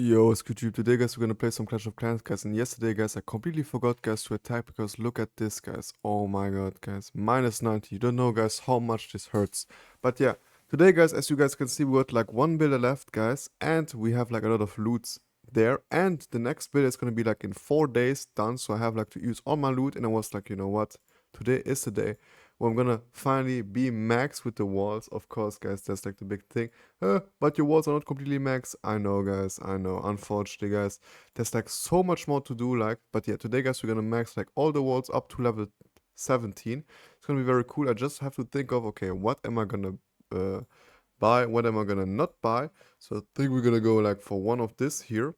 Yo, it's YouTube. Today, guys, we're gonna play some Clash of Clans, guys. And yesterday, guys, I completely forgot, guys, to attack because look at this, guys. Oh my god, guys. Minus 90. You don't know, guys, how much this hurts. But yeah, today, guys, as you guys can see, we got like one builder left, guys. And we have like a lot of loots there. And the next build is gonna be like in 4 days done. So I have like to use all my loot. And I was like, you know what? Today is the day where I'm gonna finally be max with the walls. Of course, guys, that's like the big thing. But your walls are not completely max. I know, guys. I know. Unfortunately, guys, there's like so much more to do. Like, but yeah, today, guys, we're gonna max like all the walls up to level 17. It's gonna be very cool. I just have to think of, okay, what am I gonna buy? What am I gonna not buy? So I think we're gonna go like for one of this here.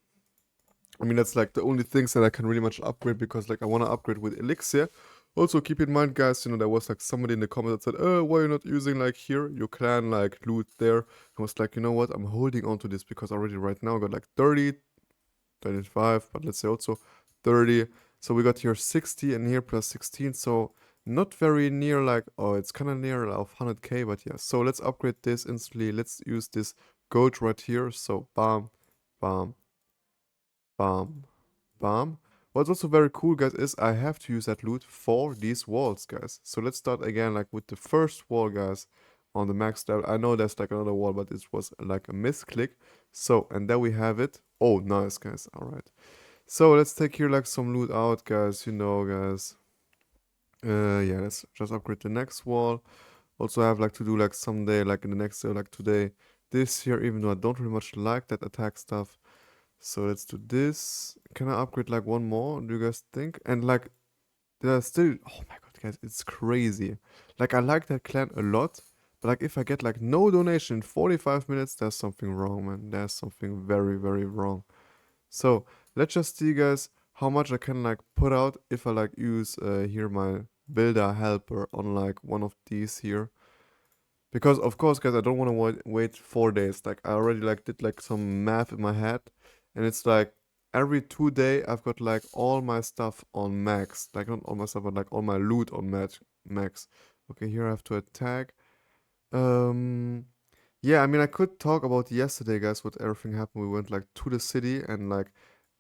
I mean, that's like the only things that I can really much upgrade because like I want to upgrade with Elixir. Also, keep in mind, guys, there was like somebody in the comments that said, why are you not using like here, your clan like loot there? I was like, you know what, I'm holding on to this because already right now I got like 30, 25, but let's say also 30. So we got here 60 and here plus 16, so not very near like, oh, it's kind of near of 100k, but yeah. So let's upgrade this instantly. Let's use this goat right here. So bam, bam, bam, bam. What's also very cool, guys, is I have to use that loot for these walls, guys. So let's start again, like with the first wall, guys, on the max level. I know there's like another wall, but it was like a misclick. So, and there we have it. Oh, nice, guys. All right. So let's take here like some loot out, guys. Guys. Yeah, let's just upgrade the next wall. Also, I have like to do like someday, like in the next day, like today, this here, even though I don't really much like that attack stuff. So let's do this. Can I upgrade like one more? Do you guys think? And like, there are still. Oh my god, guys, it's crazy. Like, I like that clan a lot, but like, if I get like no donation in 45 minutes, there's something wrong, man. There's something very, very wrong. So let's just see, guys, how much I can like put out if I like use here my builder helper on like one of these here. Because of course, guys, I don't want to wait 4 days. Like I already like did like some math in my head, and it's like every 2 day I've got like all my stuff on max. Like not all my stuff, but like all my loot on max. Okay, here I have to attack. Um, yeah, I mean I could talk about yesterday, guys, what everything happened. We went like to the city and like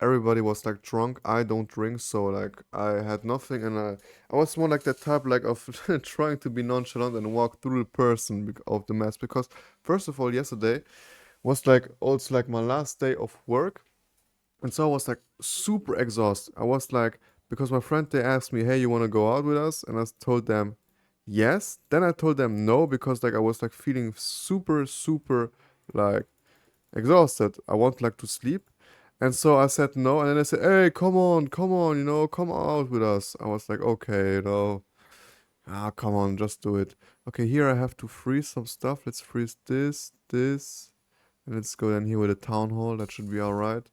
everybody was like drunk. I don't drink, so like I had nothing, and I was more like that type like of trying to be nonchalant and walk through the person of the mess because first of all, yesterday was like also like my last day of work, and so I was like super exhausted. I was like because my friend they asked me, "Hey, you want to go out with us?" And I told them yes. Then I told them no because like I was like feeling super like exhausted. I want like to sleep. And so I said no, and then they said, "Hey, come on, come out with us." I was like, "Okay, come on, just do it." Okay, here I have to freeze some stuff. Let's freeze this, and let's go down here with a town hall. That should be all right.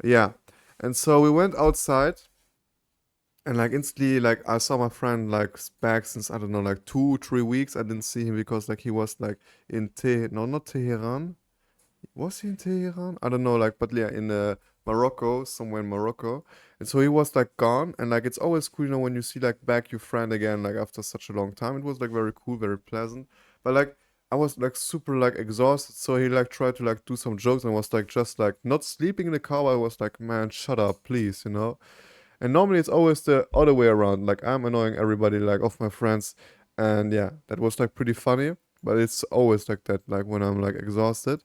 Yeah, and so we went outside, and like instantly, like I saw my friend like back since I don't know, like 2, 3 weeks. I didn't see him because like he was like in no, not Tehran. Was he in Tehran? I don't know, like, but yeah, in Morocco, somewhere in Morocco. And so he was like gone, and like it's always cool, when you see like back your friend again, like after such a long time. It was like very cool, very pleasant. But like I was like super like exhausted, so he like tried to like do some jokes and was like just like not sleeping in the car. But I was like, man, shut up, please. And normally it's always the other way around. Like I'm annoying everybody, like of my friends, and yeah, that was like pretty funny. But it's always like that, like when I'm like exhausted.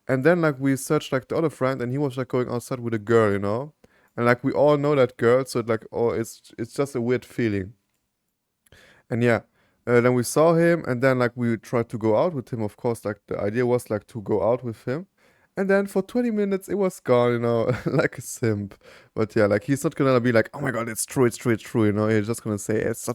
And then like we searched like the other friend, and he was like going outside with a girl. And like we all know that girl, so like oh, it's just a weird feeling. And yeah, then we saw him, and then like we tried to go out with him. Of course, like the idea was like to go out with him. And then for 20 minutes it was gone, like a simp. But yeah, like he's not gonna be like, oh my god, it's true, it's true, it's true. He's just gonna say it's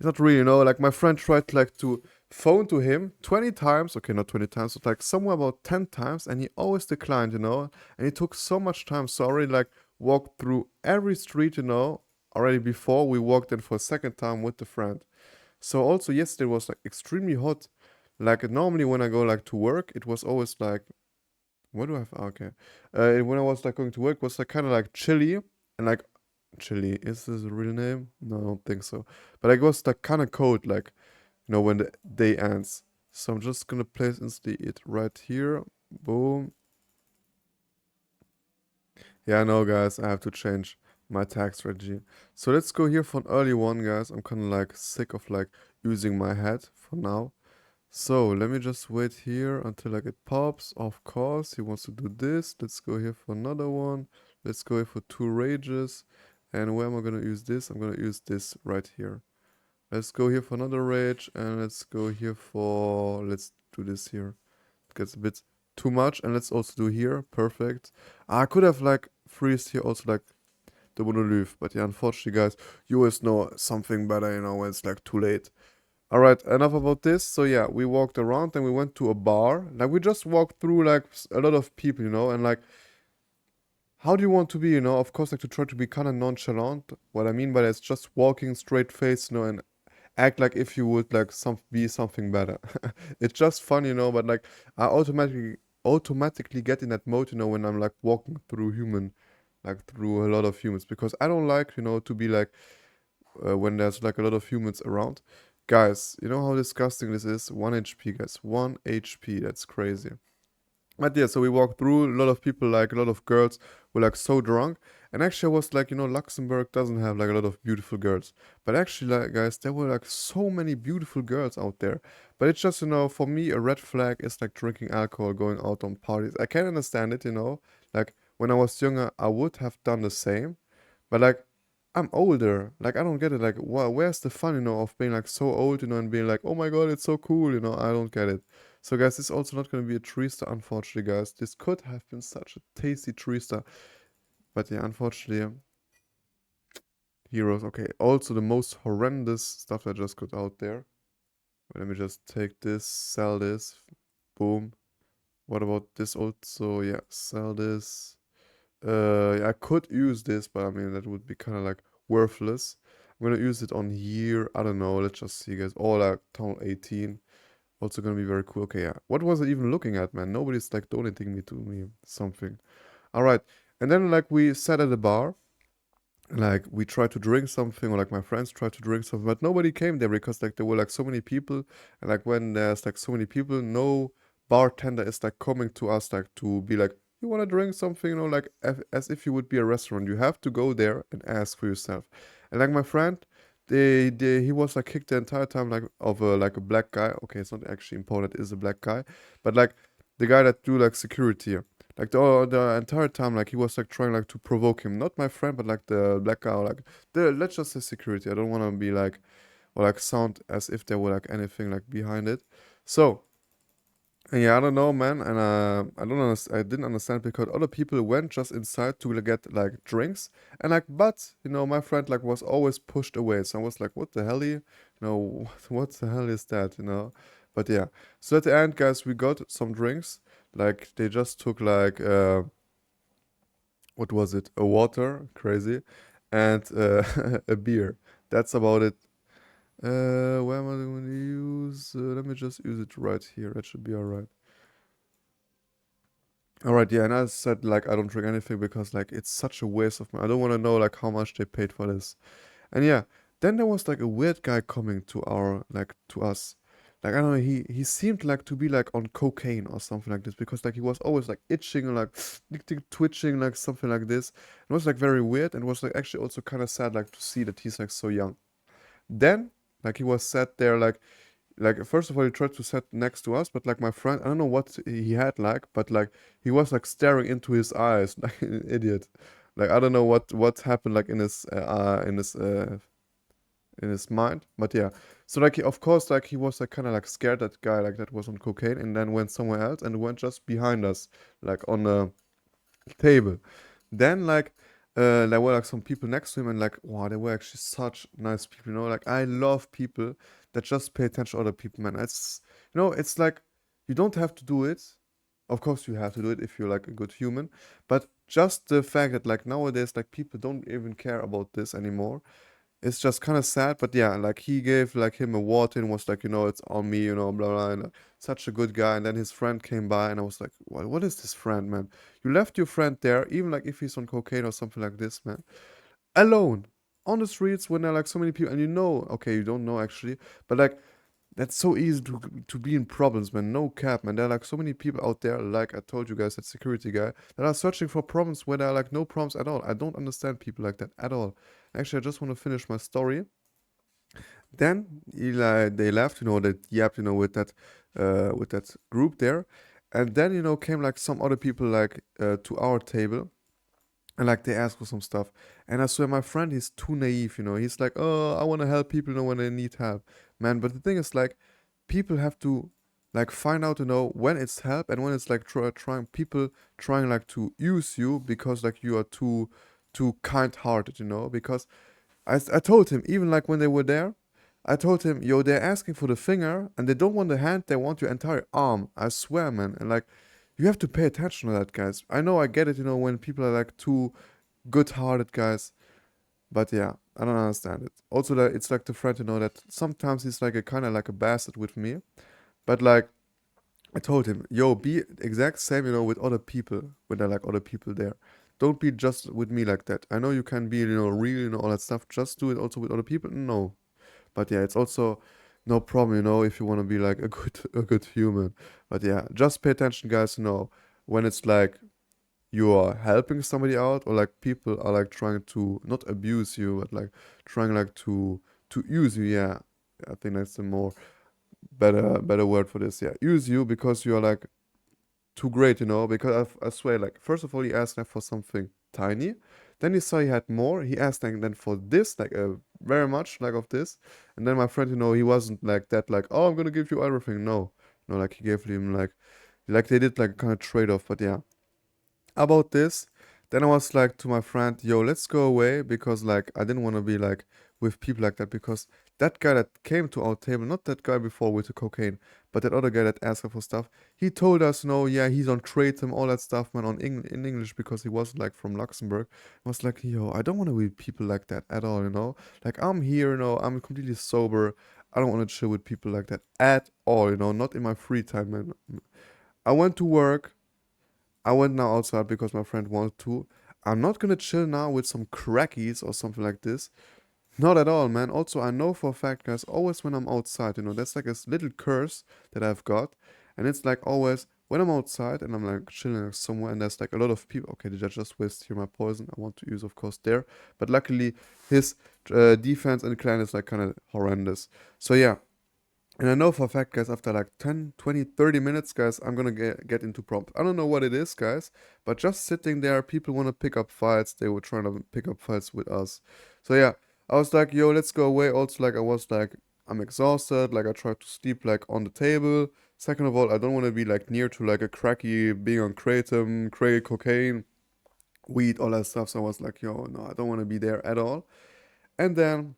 not real. Like my friend tried like to phone to him 20 times, okay, not 20 times, but like somewhere about 10 times, and he always declined. And it took so much time. So I already like walked through every street, already before we walked in for a second time with the friend. So also yesterday was like extremely hot. Like normally when I go like to work, it was always like what do I have? Okay. When I was like going to work, it was like kind of like chilly and like chilly. Is this a real name? No, I don't think so. But like, it was like kind of cold, like when the day ends. So I'm just gonna place instantly it right here. Boom. Yeah, no, guys, I have to change my tag strategy. So let's go here for an early one, guys. I'm kind of like sick of like using my head for now. So let me just wait here until like it pops. Of course, he wants to do this. Let's go here for another one. Let's go here for 2 rages. And where am I gonna use this? I'm gonna use this right here. Let's go here for another rage, and let's go here for, let's do this here. It gets a bit too much, and let's also do here. Perfect. I could have like freezed here also like the monolith, but yeah, unfortunately, guys, you always know something better, when it's like too late. All right, enough about this. So yeah, we walked around and we went to a bar. Like we just walked through like a lot of people, and like how do you want to be, Of course, like to try to be kind of nonchalant. What I mean by that is just walking straight face, and act like if you would like be something better. It's just fun, but like I automatically get in that mode, when I'm like walking through through a lot of humans, because I don't like, to be like when there's like a lot of humans around. Guys, you know how disgusting this is? 1 HP, guys. 1 HP. That's crazy. But yeah, so we walked through a lot of people, like a lot of girls were like so drunk. And actually, I was like, Luxembourg doesn't have like a lot of beautiful girls. But actually, like, guys, there were like so many beautiful girls out there. But it's just, for me, a red flag is like drinking alcohol, going out on parties. I can understand it, Like when I was younger, I would have done the same. But like, I'm older. Like, I don't get it. Like, where's the fun, of being like so old, and being like, oh my god, it's so cool, I don't get it. So, guys, this is also not going to be a tree star, unfortunately, guys. This could have been such a tasty tree star. But yeah, unfortunately, heroes. Okay, also the most horrendous stuff I just got out there. Let me just take this, sell this. Boom. What about this also? Yeah, sell this. Yeah, I could use this, but I mean, that would be kind of like worthless. I'm gonna use it on here. I don't know. Let's just see, guys. Oh, like town 18. Also gonna be very cool. Okay, yeah. What was I even looking at, man? Nobody's like donating me to me something. All right. And then like we sat at a bar, like we tried to drink something, or like my friends tried to drink something, but nobody came there because like there were like so many people, and like when there's like so many people, no bartender is like coming to us like to be like, you want to drink something, like as if you would be a restaurant. You have to go there and ask for yourself. And like my friend, he was like kicked the entire time like of like a black guy. Okay, it's not actually important, it is a black guy, but like the guy that do like security. Like the entire time, like he was like trying like to provoke him. Not my friend, but like the black guy, or like the, let's just say, security. I don't want to be like, or like sound as if there were like anything like behind it. So and yeah, I don't know, man, and I didn't understand because other people went just inside to like, get like drinks, and like, but my friend like was always pushed away. So I was like, what the hell, what the hell is that, But yeah, so at the end, guys, we got some drinks. Like they just took like what was it? A water, crazy, and a beer. That's about it. Where am I going to use? Let me just use it right here. That should be all right. All right, yeah, and I said like I don't drink anything because like it's such a waste of money. I don't want to know like how much they paid for this. And yeah, then there was like a weird guy coming to our like to us. Like I don't know, he seemed like to be like on cocaine or something like this, because like he was always like itching and like twitching like something like this. It was like very weird, and was like actually also kind of sad like to see that he's like so young. Then like he was sat there like first of all he tried to sit next to us, but like my friend, I don't know what he had like, but like he was like staring into his eyes like an idiot. Like I don't know what happened like in his mind, but yeah. So like of course like he was like kind of like scared, that guy like that was on cocaine, and then went somewhere else and went just behind us, like on a table. Then like there were like some people next to him, and like wow, they were actually such nice people, like I love people that just pay attention to other people, man. It's like you don't have to do it. Of course you have to do it if you're like a good human, but just the fact that like nowadays like people don't even care about this anymore, it's just kind of sad. But yeah, like he gave like him a water and was like, it's on me, blah blah. And such a good guy. And then his friend came by, and I was like, what is this friend, man? You left your friend there, even like if he's on cocaine or something like this, man, alone on the streets when there are like so many people, and okay, you don't know actually, but like that's so easy to be in problems, man. No cap, man. There are like so many people out there, like I told you guys, that security guy, that are searching for problems where there are like no problems at all. I don't understand people like that at all. Actually, I just want to finish my story. Then they left, that yapped, with that group there, and then came like some other people like to our table, and like they asked for some stuff, and I swear my friend is too naive, he's like, oh, I want to help people, when they need help, man. But the thing is like, people have to like find out, when it's help and when it's like trying people trying like to use you because like you are too kind-hearted, because I told him, even like when they were there, I told him, yo, they're asking for the finger and they don't want the hand, they want your entire arm. I swear, man. And like, you have to pay attention to that, guys. I know I get it, when people are like too good hearted, guys. But yeah, I don't understand it. Also, that it's like the friend, that sometimes he's like a kind of like a bastard with me. But like, I told him, yo, be exact same, with other people when there are like other people there. Don't be just with me like that. I know you can be, real, all that stuff. Just do it also with other people. No, but yeah, it's also no problem, if you want to be like a good a good human. But yeah, just pay attention, guys, when it's like you are helping somebody out, or like people are like trying to not abuse you, but like trying like to use you. Yeah, I think that's the more better word for this. Yeah, use you because you are like too great, because I swear, like, first of all, he asked like for something tiny. Then he saw he had more. He asked like then for this, like very much like of this. And then my friend, he wasn't like that, like, oh, I'm gonna give you everything. No, no, like he gave him like they did like kind of trade off. But yeah, about this. Then I was like to my friend, yo, let's go away because like I didn't want to be like with people like that because that guy that came to our table, not that guy before with the cocaine, but that other guy that asked her for stuff, he told us, no, yeah, he's on Kratom, all that stuff, man, in English because he wasn't like from Luxembourg. I was like, yo, I don't want to be with people like that at all, Like I'm here, I'm completely sober. I don't want to chill with people like that at all, not in my free time, man. I went to work. I went now outside because my friend wanted to. I'm not gonna chill now with some crackies or something like this. Not at all, man. Also, I know for a fact, guys, always when I'm outside, that's like a little curse that I've got. And it's like always when I'm outside and I'm like chilling somewhere and there's like a lot of people. Okay, did I just waste here my poison? I want to use, of course, there. But luckily, his defense and clan is like kind of horrendous. So yeah, and I know for a fact, guys, after like 10, 20, 30 minutes, guys, I'm gonna get into prompt. I don't know what it is, guys, but just sitting there, people want to pick up fights. They were trying to pick up fights with us. So yeah, I was like, yo, let's go away. Also, like, I was like, I'm exhausted. Like, I tried to sleep like on the table. Second of all, I don't want to be like near to like a cracky being on kratom, crack, cocaine, weed, all that stuff. So I was like, yo, no, I don't want to be there at all. And then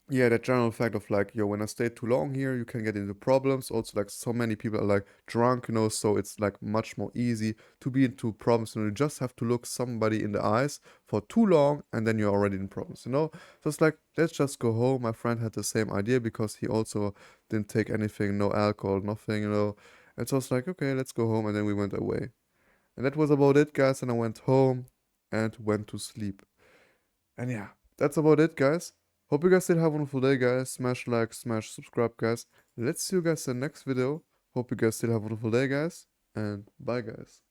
yeah, the general fact of like, yo, when I stay too long here, you can get into problems. Also, like, so many people are like drunk, so it's like much more easy to be into problems. You just have to look somebody in the eyes for too long, and then you're already in problems. So it's like, let's just go home. My friend had the same idea because he also didn't take anything, no alcohol, nothing. And so it's like, okay, let's go home, and then we went away. And that was about it, guys. And I went home and went to sleep. And yeah, that's about it, guys. Hope you guys still have a wonderful day, guys. Smash like, smash subscribe, guys. Let's see you guys in the next video. Hope you guys still have a wonderful day, guys. And bye, guys.